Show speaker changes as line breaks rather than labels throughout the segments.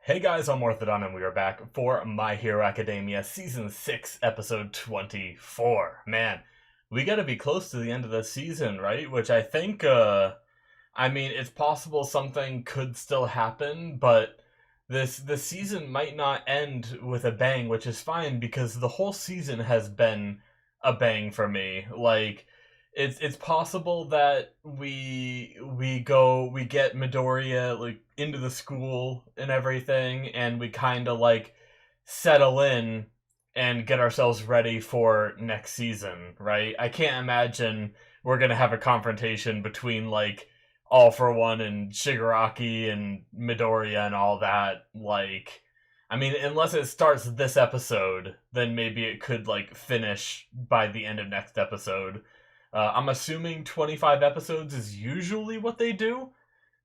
Hey guys, I'm Morthadon and we are back for My Hero Academia Season 6, Episode 24. Man, we gotta be close to the end of the season, right? Which I think, it's possible something could still happen, but the season might not end with a bang, which is fine because the whole season has been a bang for me. Like, it's possible that we get Midoriya like into the school and everything, and we kind of like settle in and get ourselves ready for next season, right? I can't imagine we're gonna have a confrontation between like All for One and Shigaraki and Midoriya and all that. Like, unless it starts this episode, then maybe it could like finish by the end of next episode. I'm assuming 25 episodes is usually what they do,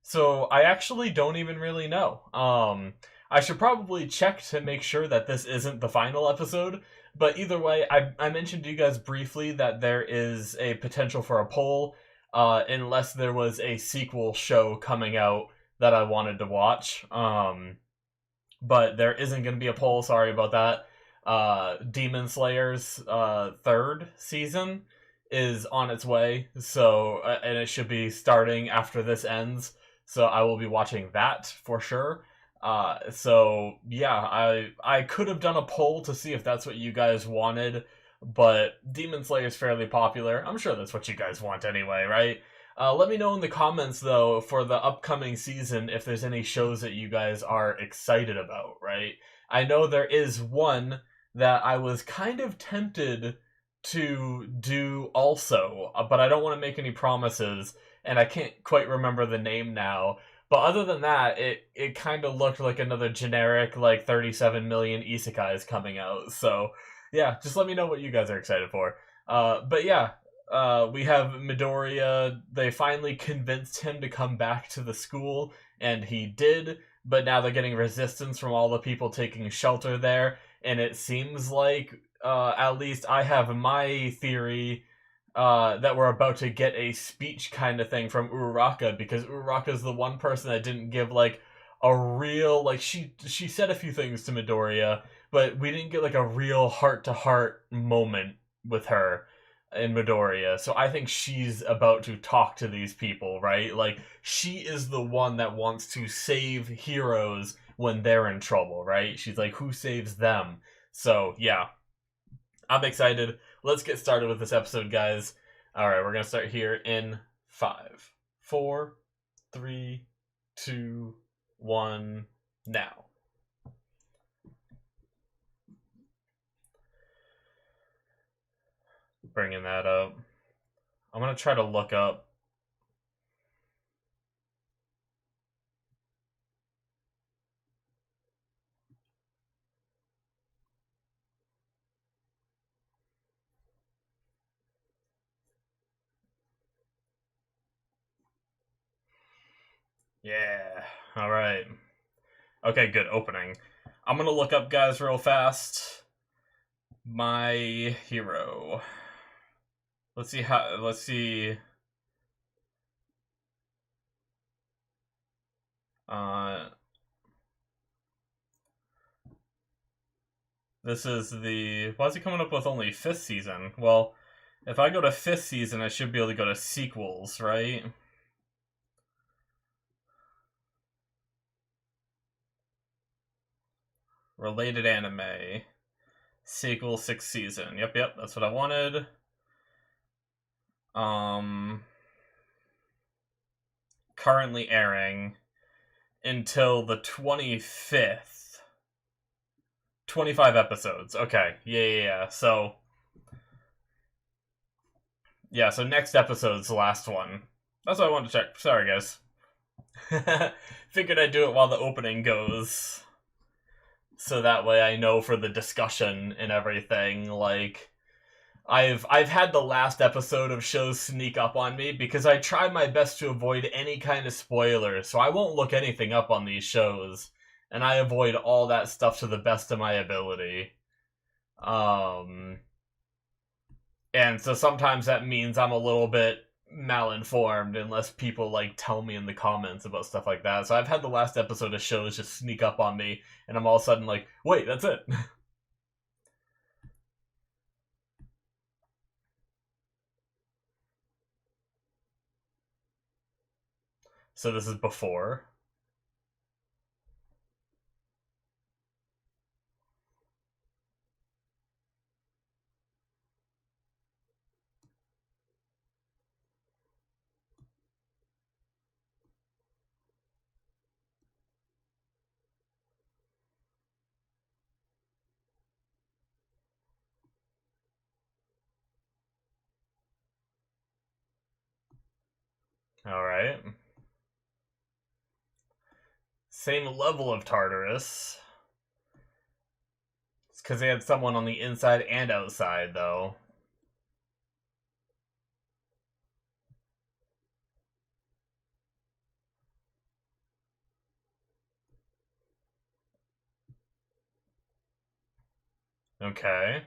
so I actually don't even really know. I should probably check to make sure that this isn't the final episode, but either way, I mentioned to you guys briefly that there is a potential for a poll, unless there was a sequel show coming out that I wanted to watch. But there isn't going to be a poll, sorry about that. Demon Slayer's third season is on its way, so and it should be starting after this ends, so I will be watching that for sure. So yeah, I could have done a poll to see if that's what you guys wanted, but Demon Slayer is fairly popular. I'm sure that's what you guys want anyway, right? Let me know in the comments though for the upcoming season if there's any shows that you guys are excited about, right? I know there is one that I was kind of tempted to do also, but I don't want to make any promises, and I can't quite remember the name now. But other than that, it kind of looked like another generic, like 37 million isekais coming out. So yeah, just let me know what you guys are excited for. But yeah, we have Midoriya. They finally convinced him to come back to the school, and he did. But now they're getting resistance from all the people taking shelter there, and it seems like at least I have my theory that we're about to get a speech kind of thing from Uraraka, because Uraraka is the one person that didn't give like a real, like, she said a few things to Midoriya, but we didn't get like a real heart to heart moment with her in Midoriya. So I think she's about to talk to these people, right? Like, she is the one that wants to save heroes when they're in trouble, right? She's like, who saves them? So yeah, I'm excited. Let's get started with this episode, guys. Alright, we're going to start here in 5, 4, 3, 2, 1, now. Bringing that up. I'm going to try to look up. Yeah. Alright. Okay, good. Opening. I'm going to look up, guys, real fast. My hero. Let's see. This is the... Why is he coming up with only 5th season? Well, if I go to 5th season, I should be able to go to sequels, right? Related anime. Sequel 6th season. Yep, that's what I wanted. Currently airing until the 25th. 25 episodes. Okay. Yeah. So next episode's the last one. That's what I wanted to check. Sorry, guys. Figured I'd do it while the opening goes, so that way I know for the discussion and everything. Like, I've had the last episode of shows sneak up on me because I try my best to avoid any kind of spoilers, so I won't look anything up on these shows, and I avoid all that stuff to the best of my ability. And so sometimes that means I'm a little bit malinformed unless people like tell me in the comments about stuff like that. So I've had the last episode of shows just sneak up on me, and I'm all of a sudden like, wait, that's it. So this is before. All right. Same level of Tartarus. It's because they had someone on the inside and outside, though. Okay.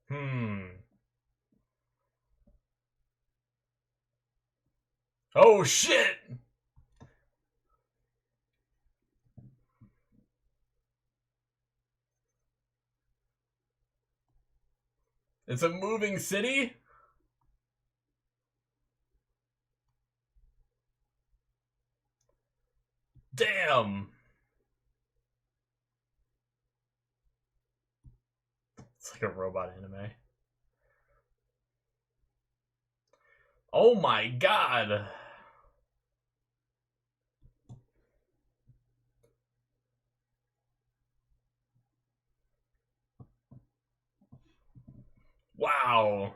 Hmm. Oh shit! It's a moving city? Damn! It's like a robot anime. Oh my god! Wow!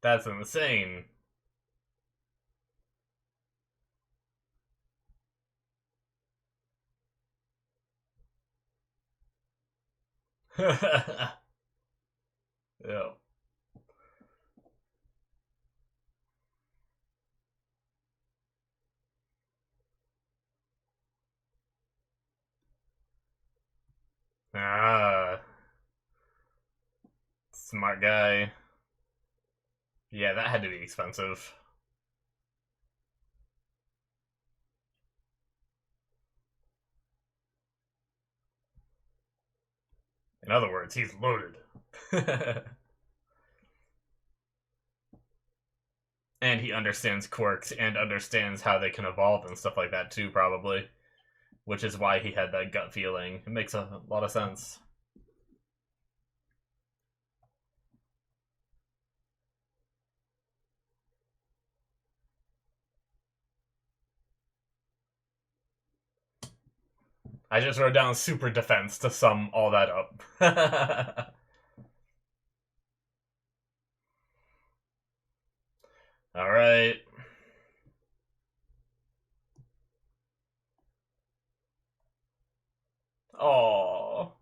That's insane. Yeah. Ah, smart guy. Yeah, that had to be expensive. In other words, he's loaded. And he understands quirks and understands how they can evolve and stuff like that too, probably. Which is why he had that gut feeling. It makes a lot of sense. I just wrote down super defense to sum all that up. Alright. Oh.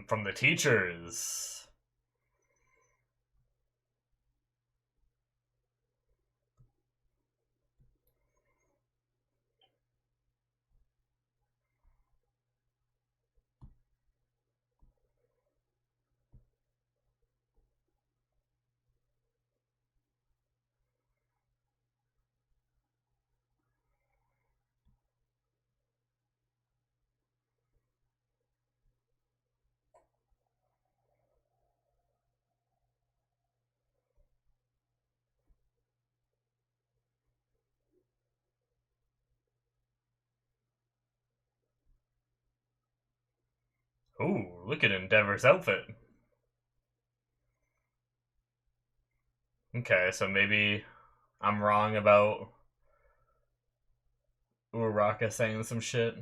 From the teachers. Ooh, look at Endeavor's outfit. Okay, so maybe I'm wrong about Uraraka saying some shit.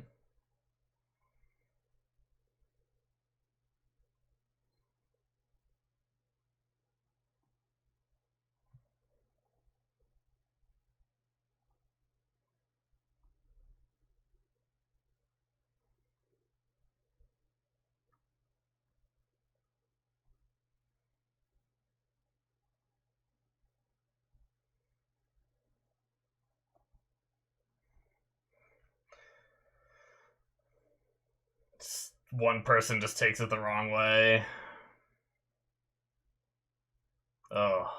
One person just takes it the wrong way. Oh.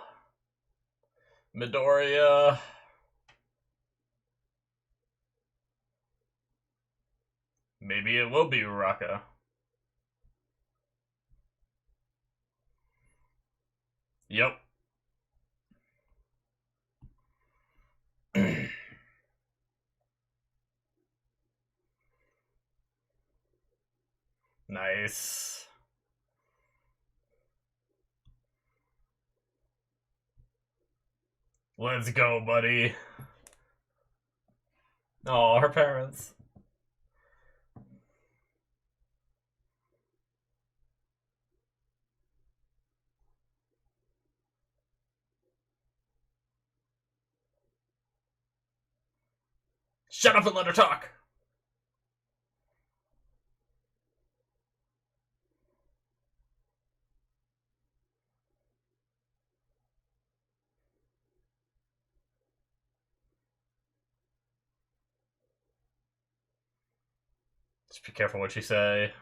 Midoriya. Maybe it will be Uraraka. Yep. Nice. Let's go, buddy. Oh, her parents. Shut up and let her talk. Just be careful what you say.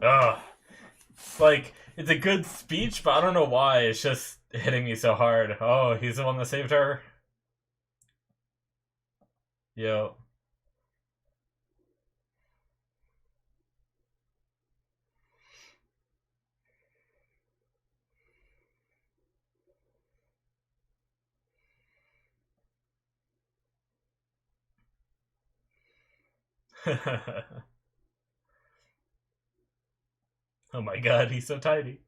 Ugh. It's like, it's a good speech, but I don't know why. It's just hitting me so hard. Oh, he's the one that saved her? Yo. Oh my god, he's so tiny.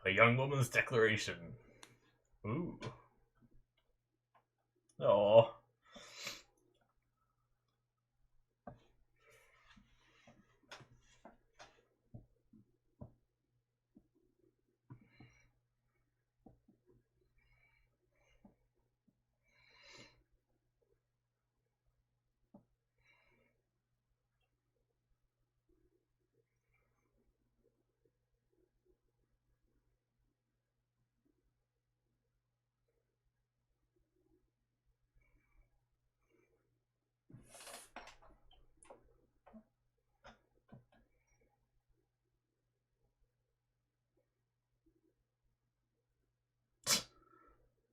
A young woman's declaration. Ooh. Oh.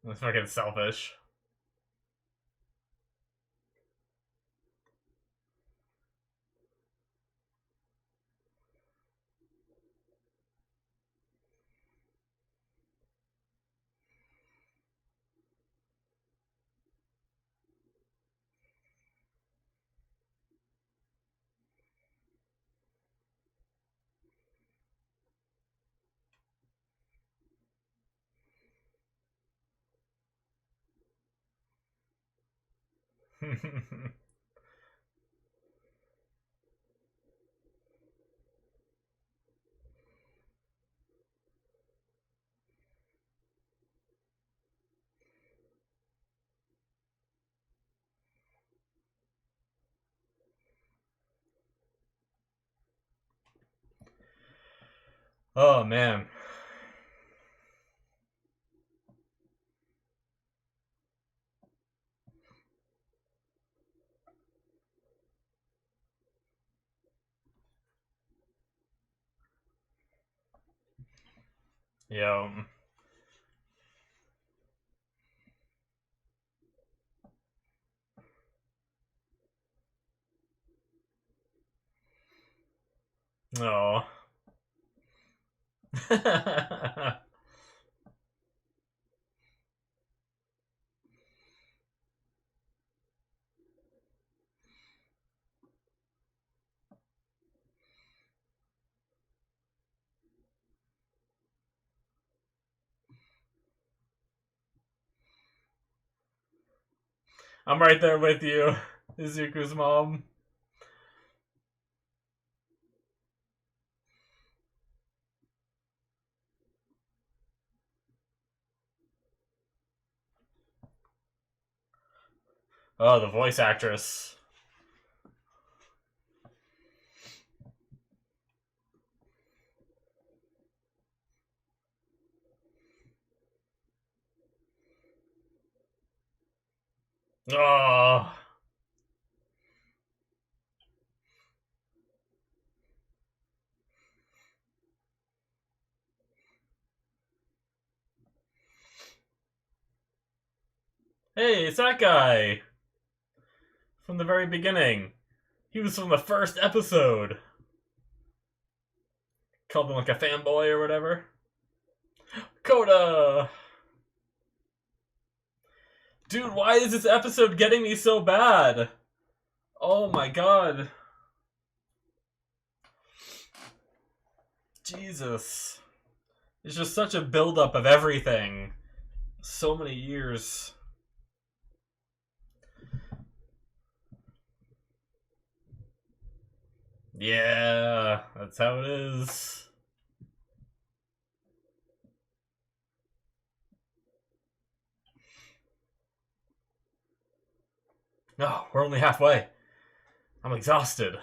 That's fucking selfish. Oh man. Yeah. Oh. I'm right there with you, Izuku's mom. Oh, the voice actress. Oh. Hey, it's that guy from the very beginning. He was from the first episode. Called him like a fanboy or whatever. Coda! Dude, why is this episode getting me so bad? Oh my god. Jesus. It's just such a buildup of everything. So many years. Yeah, that's how it is. No, we're only halfway. I'm exhausted.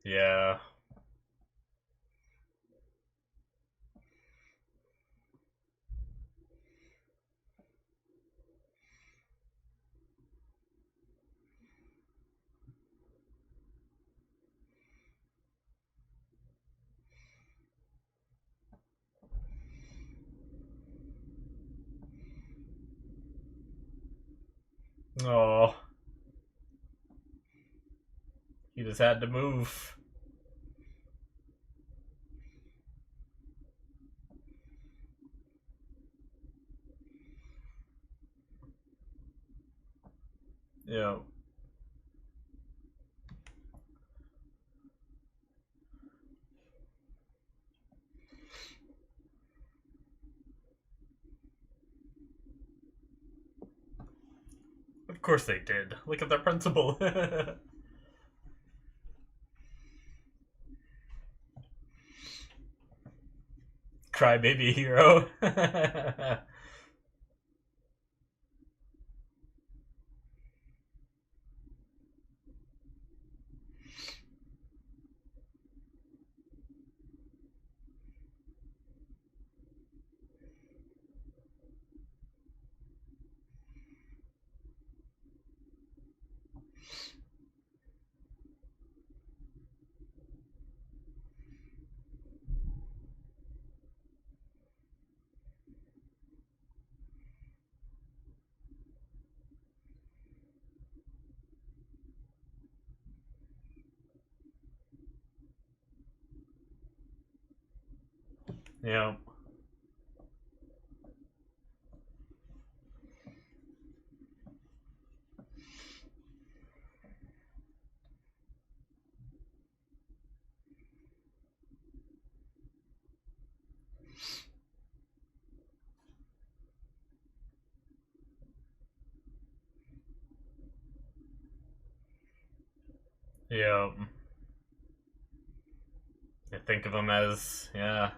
Yeah. Oh, he just had to move. Yeah. Of course they did. Look at their principal. Crybaby hero. Yeah. Yeah. I think of them as, yeah.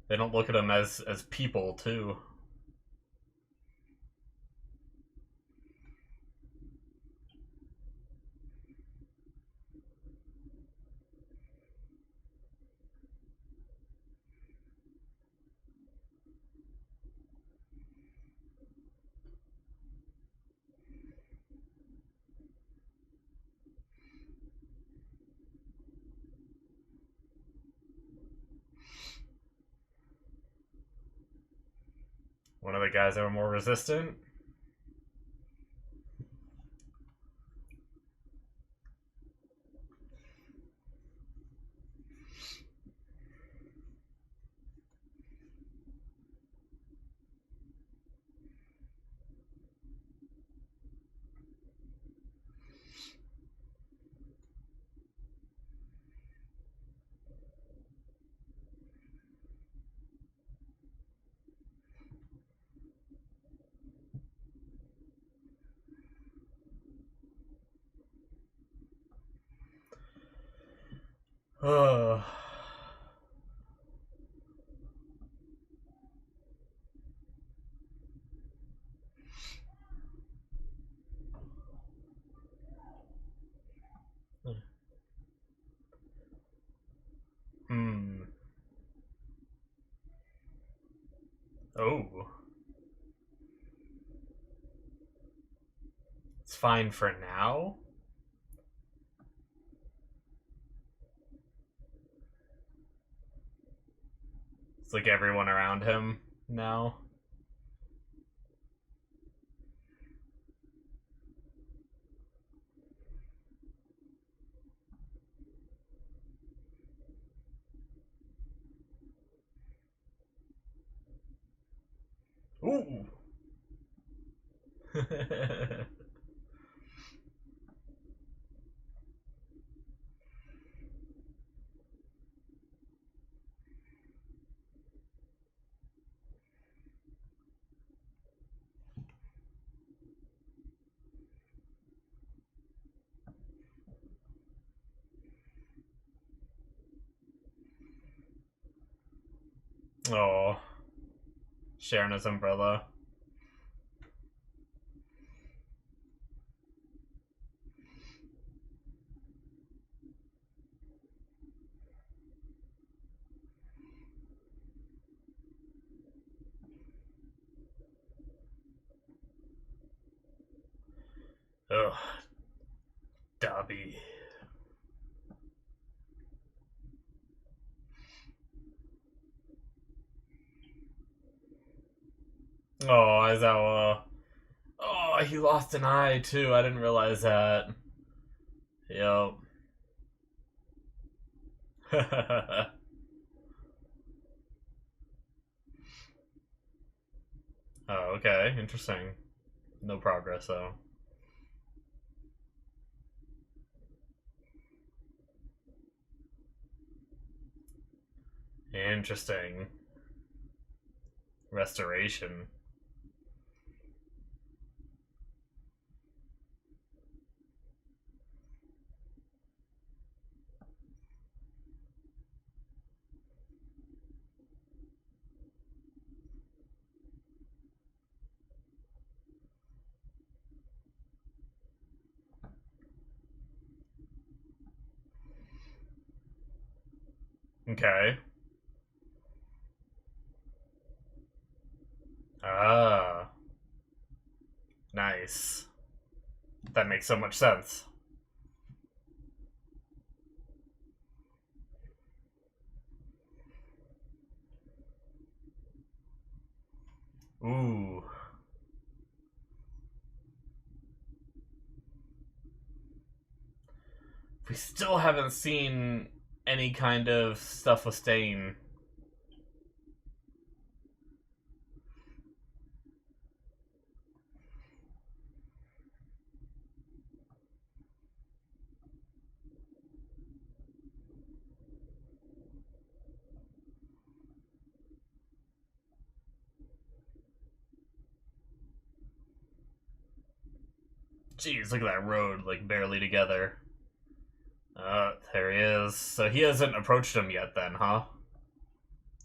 They don't look at them as people too. the guys that were more resistant? Oh. Hmm. Oh. It's fine for now? It's like everyone around him now. Ooh. Oh. Sharing his umbrella. Ugh. Dobby. Oh, Aizawa. Oh, he lost an eye too. I didn't realize that. Yep. Oh, okay. Interesting. No progress, though. Interesting. Restoration. Okay. Ah. Nice. That makes so much sense. Ooh. We still haven't seen any kind of stuff with Stain. Jeez, look at that road, like, barely together. There he is. So he hasn't approached him yet then, huh?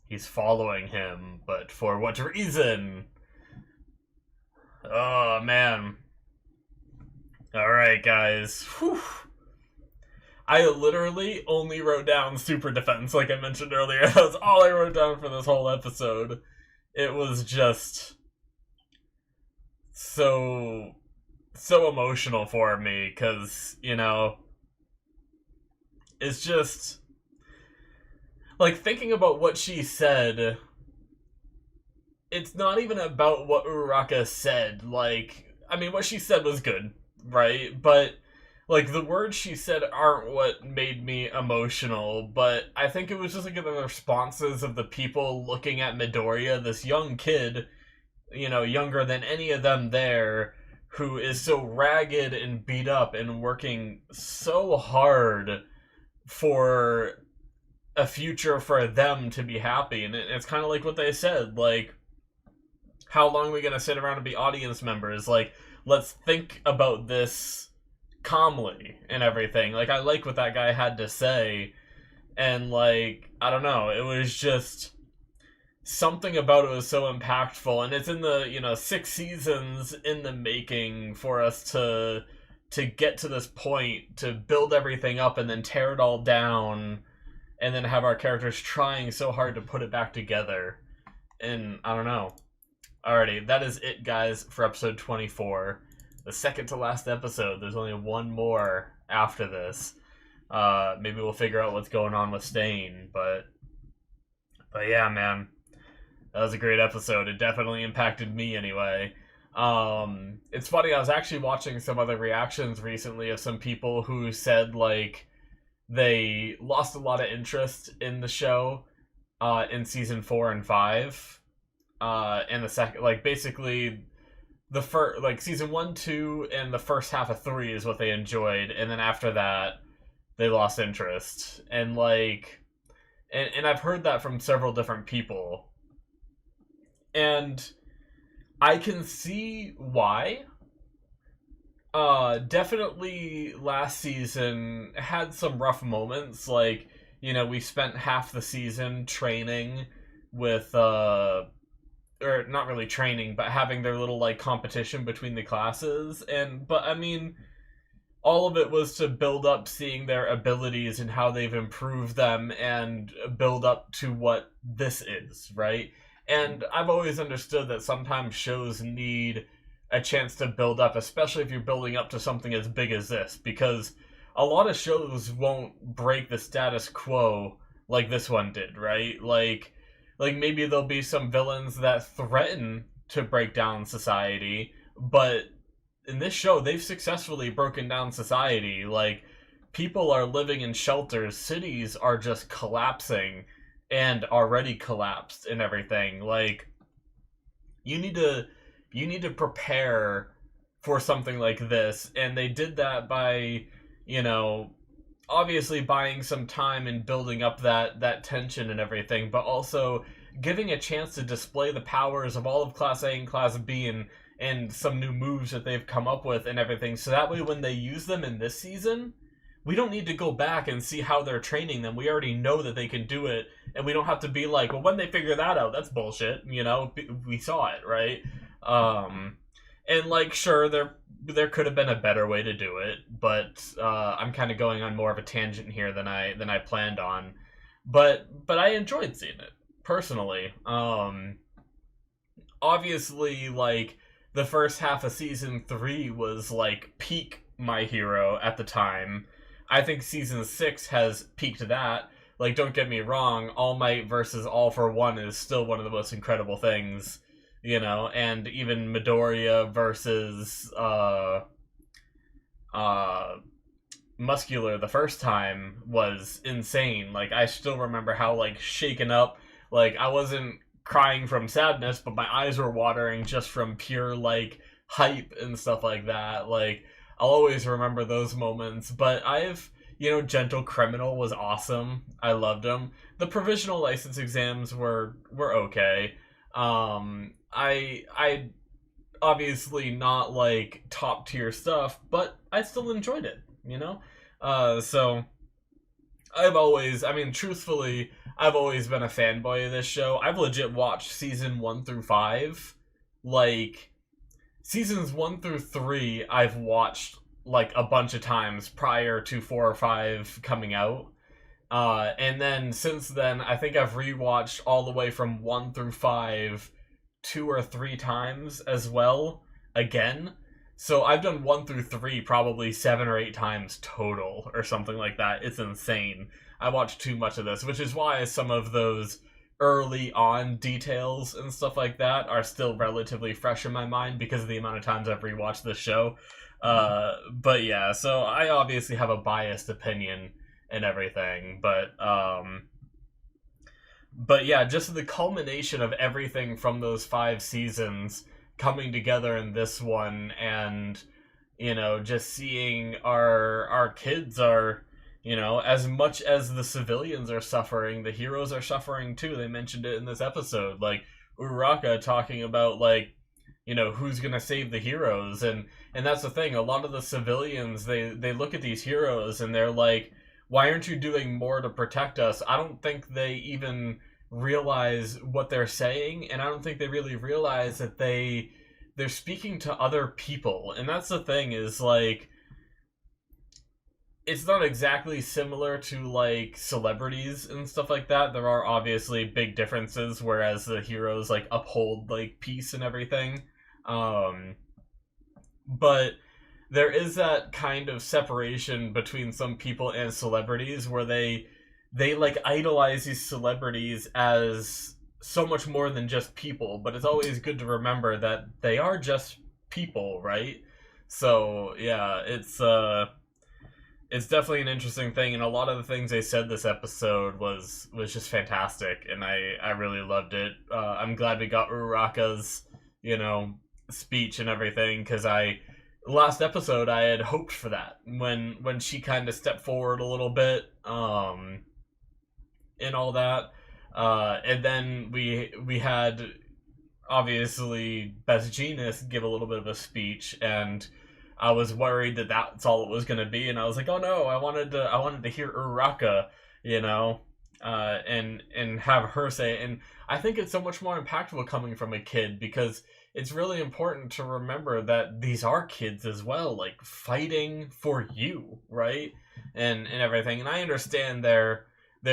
He's following him, but for what reason? Oh, man. Alright, guys. Whew. I literally only wrote down super defense, like I mentioned earlier. That was all I wrote down for this whole episode. It was just so emotional for me, because, you know, it's just like thinking about what she said. it's not even about what Uraraka said. Like, I mean, what she said was good, right? But like the words she said aren't what made me emotional, but I think it was just like the responses of the people looking at Midoriya, this young kid, you know, younger than any of them there, who is so ragged and beat up and working so hard for a future for them to be happy. And it's kind of like what they said, like, how long are we going to sit around and be audience members? Like, let's think about this calmly and everything. Like, I like what that guy had to say, and like, I don't know, it was just something about it was so impactful, and it's in the, you know, 6 seasons in the making for us to get to this point, to build everything up and then tear it all down, and then have our characters trying so hard to put it back together. And I don't know. Alrighty, that is it, guys, for episode 24. The second to last episode. There's only one more after this. Maybe we'll figure out what's going on with Stain, but yeah, man. That was a great episode. It definitely impacted me anyway. It's funny, I was actually watching some other reactions recently of some people who said, like, they lost a lot of interest in the show in season 4 and 5. And the second, like, basically the first, like, season 1, 2, and the first half of 3 is what they enjoyed, and then after that they lost interest. And like, and I've heard that from several different people, and I can see why. Definitely last season had some rough moments. Like, you know, we spent half the season training with or not really training, but having their little, like, competition between the classes. But I mean, all of it was to build up seeing their abilities and how they've improved them and build up to what this is, right? And I've always understood that sometimes shows need a chance to build up, especially if you're building up to something as big as this, because a lot of shows won't break the status quo like this one did, right? Like maybe there'll be some villains that threaten to break down society, but in this show, they've successfully broken down society. Like, people are living in shelters, cities are just collapsing, and already collapsed and everything. Like, you need to prepare for something like this, and they did that by, you know, obviously buying some time and building up that tension and everything, but also giving a chance to display the powers of all of Class A and Class B and some new moves that they've come up with and everything, so that way when they use them in this season, we don't need to go back and see how they're training them. We already know that they can do it, and we don't have to be like, well, when they figure that out, that's bullshit, you know? We saw it, right? And like, sure, there could have been a better way to do it, but I'm kind of going on more of a tangent here than I planned on. But I enjoyed seeing it personally. Obviously, like, the first half of season 3 was like peak My Hero at the time. I think season 6 has peaked that. Like, don't get me wrong, All Might versus All for One is still one of the most incredible things, you know, and even Midoriya versus Muscular the first time was insane. Like, I still remember how, like, shaken up, like, I wasn't crying from sadness, but my eyes were watering just from pure, like, hype and stuff like that. Like, I'll always remember those moments. But you know, Gentle Criminal was awesome. I loved him. The provisional license exams were okay. I obviously not, like, top tier stuff, but I still enjoyed it, you know? So truthfully, I've always been a fanboy of this show. I've legit watched season 1 through 5. Like, seasons 1 through 3, I've watched, like, a bunch of times prior to 4 or 5 coming out. And then, since then, I think I've rewatched all the way from 1 through 5 2 or 3 times as well, again. So I've done 1 through 3 probably 7 or 8 times total, or something like that. It's insane. I watched too much of this, which is why some of those early on details and stuff like that are still relatively fresh in my mind because of the amount of times I've rewatched this show. But yeah, so I obviously have a biased opinion and everything, but yeah, just the culmination of everything from those 5 seasons coming together in this one, and just seeing our kids are, as much as the civilians are suffering, the heroes are suffering too. They mentioned it in this episode, like Uraraka talking about, like, who's gonna save the heroes, and that's the thing. A lot of the civilians, they look at these heroes and they're like, why aren't you doing more to protect us? I don't think they even realize what they're saying, and I don't think they really realize that they're speaking to other people. And that's the thing, is like, it's not exactly similar to like celebrities and stuff like that. There are obviously big differences, whereas the heroes like uphold like peace and everything. But there is that kind of separation between some people and celebrities, where they like idolize these celebrities as so much more than just people. But it's always good to remember that they are just people, right? So yeah, it's definitely an interesting thing, and a lot of the things they said this episode was just fantastic, and I really loved it. I'm glad we got Uraraka's speech and everything, because last episode I had hoped for that when she kind of stepped forward a little bit, and all that, and then we had obviously Beth Genus give a little bit of a speech, and I was worried that that's all it was going to be, and I was like, oh no, I wanted to hear Uraraka, and have her say it. And I think it's so much more impactful coming from a kid, because it's really important to remember that these are kids as well, like fighting for you, right? And everything. And I understand they're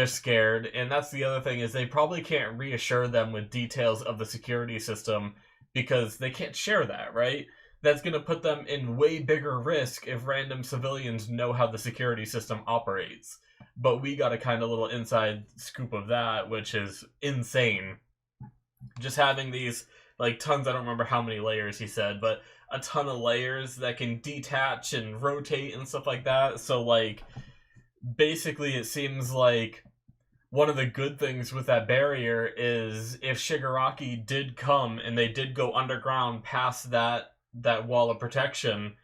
scared, and that's the other thing, is they probably can't reassure them with details of the security system, because they can't share that, right? That's going to put them in way bigger risk if random civilians know how the security system operates. But we got a kind of little inside scoop of that, which is insane. Just having these, like, tons, I don't remember how many layers he said, but a ton of layers that can detach and rotate and stuff like that. So, like, basically it seems like one of the good things with that barrier is if Shigaraki did come and they did go underground past that wall of protection,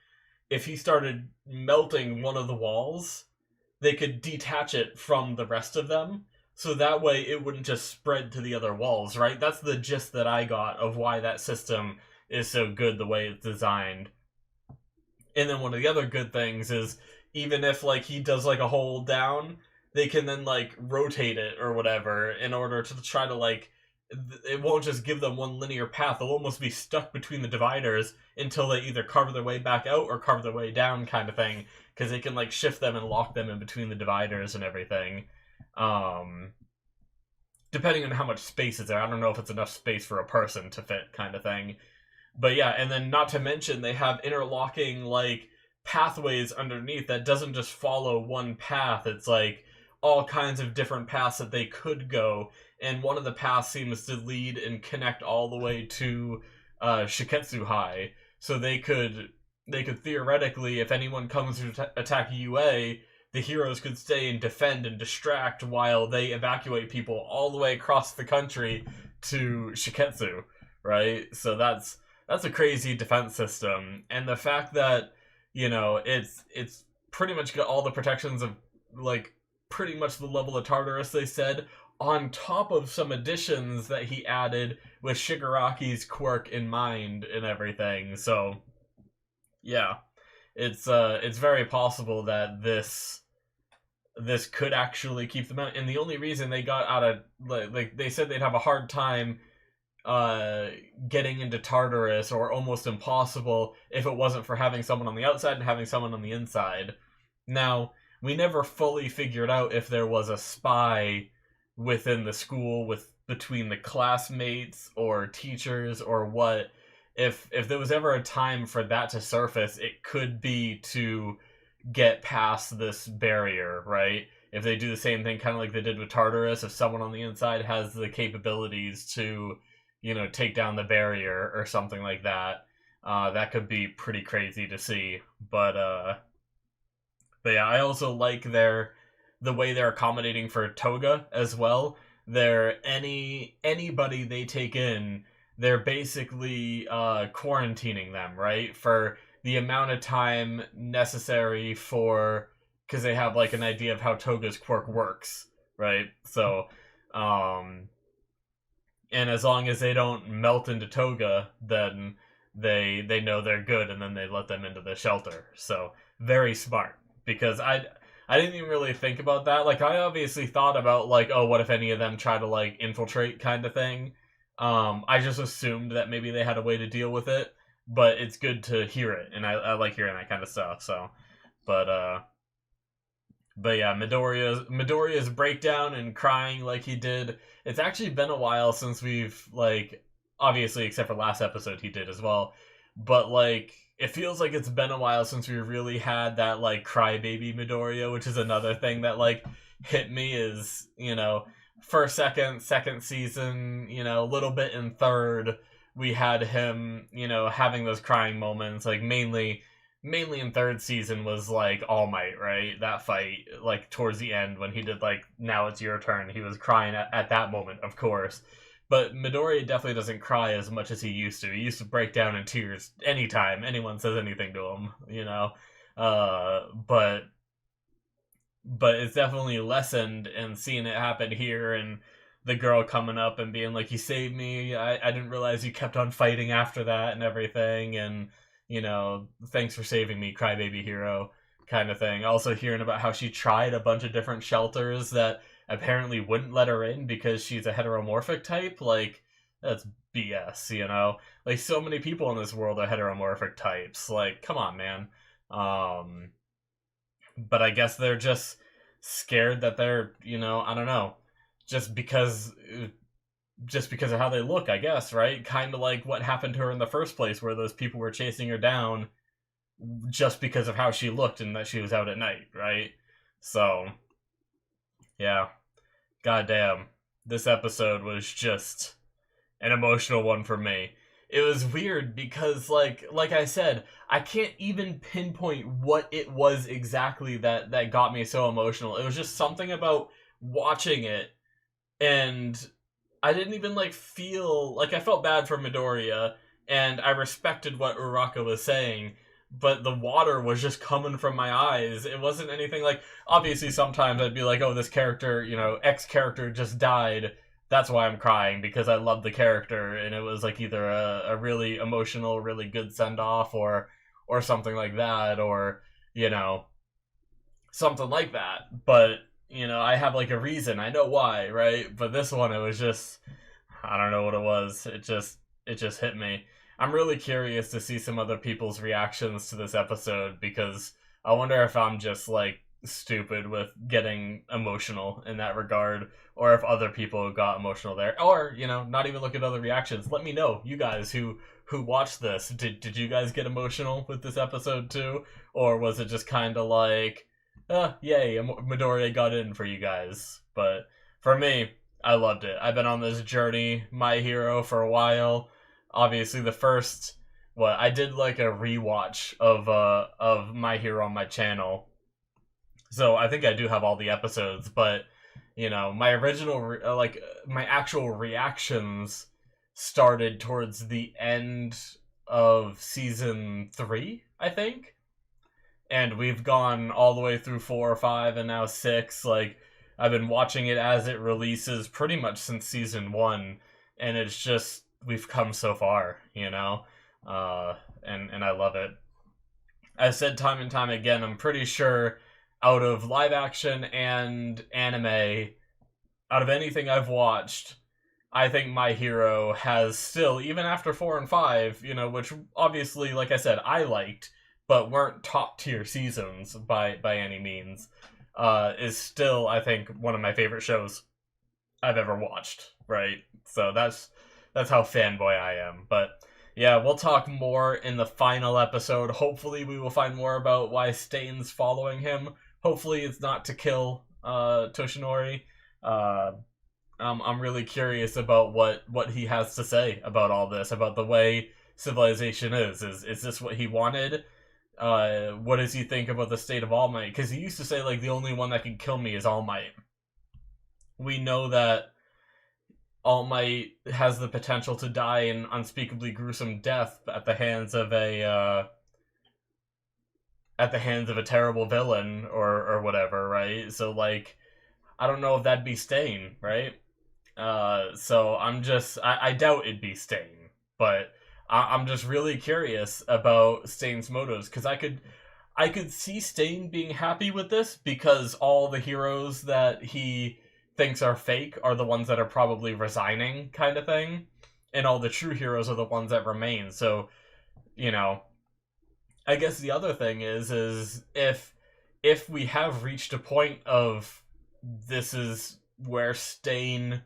if he started melting one of the walls, they could detach it from the rest of them, so that way it wouldn't just spread to the other walls, right? That's the gist that I got of why that system is so good the way it's designed. And then one of the other good things is, even if like he does like a hold down, they can then like rotate it or whatever in order to try to like, it won't just give them one linear path. They'll almost be stuck between the dividers until they either carve their way back out or carve their way down, kind of thing, because they can like shift them and lock them in between the dividers and everything, depending on how much space is there. I don't know if it's enough space for a person to fit, kind of thing. But yeah, and then not to mention they have interlocking like pathways underneath that doesn't just follow one path. It's like all kinds of different paths that they could go, and one of the paths seems to lead and connect all the way to Shiketsu High. So they could theoretically, if anyone comes to attack UA, the heroes could stay and defend and distract while they evacuate people all the way across the country to Shiketsu, right? So that's a crazy defense system, and the fact that it's pretty much got all the protections of like pretty much the level of Tartarus, they said, on top of some additions that he added with Shigaraki's quirk in mind and everything. So yeah, it's very possible that this could actually keep them out. And the only reason they got out of, like they said they'd have a hard time getting into Tartarus, or almost impossible, if it wasn't for having someone on the outside and having someone on the inside. Now, we never fully figured out if there was a spy within the school, between the classmates or teachers or what. If there was ever a time for that to surface, it could be to get past this barrier, right? if they do the same thing, kind of like they did with Tartarus, if someone on the inside has the capabilities to, take down the barrier or something like that, that could be pretty crazy to see. But yeah, I also like the way they're accommodating for Toga as well. Anybody they take in, they're basically quarantining them, right? For the amount of time necessary for, because they have like an idea of how Toga's quirk works, right? So, and as long as they don't melt into Toga, then they know they're good, and then they let them into the shelter. So very smart, because I didn't even really think about that. Like, I obviously thought about, like, oh, what if any of them try to, like, infiltrate kind of thing. I just assumed that maybe they had a way to deal with it, but it's good to hear it, and I like hearing that kind of stuff. So, but yeah, Midoriya's breakdown and crying like he did. It's actually been a while since we've, like, obviously, except for last episode, he did as well. But, like, it feels like it's been a while since we really had that, like, crybaby Midoriya, which is another thing that, like, hit me is, first, second season, a little bit in third, we had him, having those crying moments, like, mainly in third season was, like, All Might, right? That fight, like, towards the end when he did, like, now it's your turn, he was crying at that moment, of course. But Midoriya definitely doesn't cry as much as he used to. He used to break down in tears anytime anyone says anything to him, But it's definitely lessened, and seeing it happen here, and the girl coming up and being like, "You saved me. I didn't realize you kept on fighting after that and everything, and thanks for saving me, crybaby hero," kind of thing. Also hearing about how she tried a bunch of different shelters that apparently wouldn't let her in because she's a heteromorphic type. Like, that's BS, Like, so many people in this world are heteromorphic types. Like, come on, man. But I guess they're just scared that they're, I don't know, just because of how they look, I guess, right? Kind of like what happened to her in the first place, where those people were chasing her down just because of how she looked and that she was out at night, right? So, yeah. Goddamn. This episode was just an emotional one for me. It was weird because, like I said, I can't even pinpoint what it was exactly that got me so emotional. It was just something about watching it, and I didn't even, like, feel... Like, I felt bad for Midoriya, and I respected what Uraraka was saying, but the water was just coming from my eyes. It wasn't anything like... Obviously, sometimes I'd be like, oh, this character, X character just died. That's why I'm crying, because I love the character, and it was, like, either a really emotional, really good send-off, or something like that, or, something like that. But, I have, like, a reason. I know why, right? But this one, it was just... I don't know what it was. It just hit me. I'm really curious to see some other people's reactions to this episode, because I wonder if I'm just, like, stupid with getting emotional in that regard, or if other people got emotional there, or, not even look at other reactions. Let me know, you guys who watched this. Did you guys get emotional with this episode too? Or was it just kind of like, yay, Midoriya got in for you guys? But for me, I loved it. I've been on this journey, My Hero, for a while. Obviously, the first... I did, like, a rewatch of My Hero on my channel. So I think I do have all the episodes, but, my original... my actual reactions started towards the end of Season 3, I think? And we've gone all the way through 4 or 5, and now 6, like... I've been watching it as it releases pretty much since Season 1, and it's just... we've come so far, and I love it. I said time and time again, I'm pretty sure out of live action and anime, out of anything I've watched, I think My Hero has still, even after 4 and 5, which obviously, like I said, I liked, but weren't top tier seasons by any means, is still, I think, one of my favorite shows I've ever watched, right? So that's how fanboy I am. But yeah, we'll talk more in the final episode. Hopefully we will find more about why Stain's following him. Hopefully it's not to kill Toshinori. Uh, I'm really curious about what he has to say about all this, about the way civilization is. Is this what he wanted? What does he think about the state of All Might? Because he used to say, like, the only one that can kill me is All Might. We know that All Might has the potential to die an unspeakably gruesome death at the hands of a terrible villain or whatever, right? So, like, I don't know if that'd be Stain, right? So I doubt it'd be Stain, but I'm just really curious about Stain's motives, because I could see Stain being happy with this, because all the heroes that he thinks are fake are the ones that are probably resigning, kind of thing, and all the true heroes are the ones that remain. So, you know, I guess the other thing is if we have reached a point of this is where Stain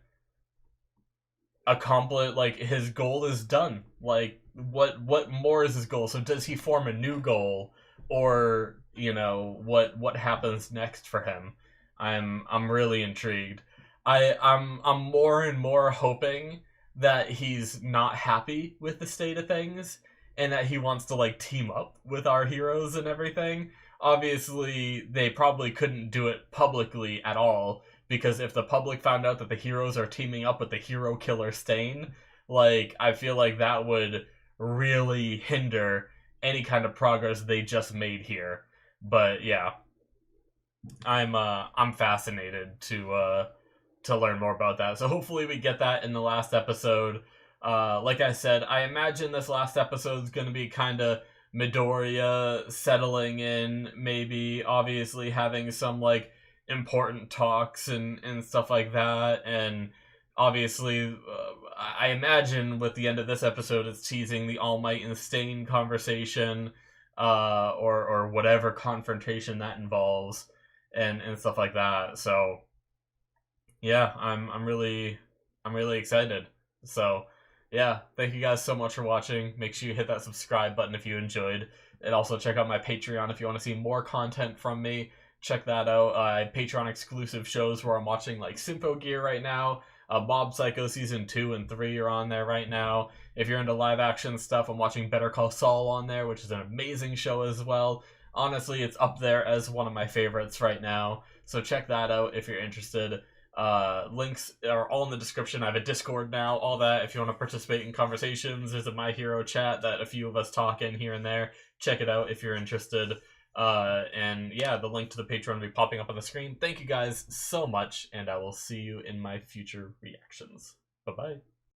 accomplish, like, his goal is done, like, what more is his goal? So does he form a new goal, or, you know, what happens next for him? I'm really intrigued. I'm more and more hoping that he's not happy with the state of things, and that he wants to, like, team up with our heroes and everything. Obviously they probably couldn't do it publicly at all, because if the public found out that the heroes are teaming up with the hero killer Stain, like, I feel like that would really hinder any kind of progress they just made here. But yeah, I'm fascinated to learn more about that. So hopefully we get that in the last episode. Like I said, I imagine this last episode is going to be kind of Midoriya settling in, maybe obviously having some, like, important talks and stuff like that, and obviously I imagine with the end of this episode it's teasing the All Might and Stain conversation, or whatever confrontation that involves, and stuff like that. So yeah, I'm really excited. So yeah, thank you guys so much for watching. Make sure you hit that subscribe button if you enjoyed, and also check out my Patreon if you want to see more content from me. Check that out. Patreon exclusive shows where I'm watching, like, Symphogear right now. Mob Psycho season 2 and 3 are on there right now. If you're into live action stuff, I'm watching Better Call Saul on there, which is an amazing show as well. Honestly, it's up there as one of my favorites right now. So check that out if you're interested. Links are all in the description. I have a Discord now, all that. If you want to participate in conversations, there's a My Hero chat that a few of us talk in here and there. Check it out if you're interested. And yeah, the link to the Patreon will be popping up on the screen. Thank you guys so much, and I will see you in my future reactions. Bye-bye.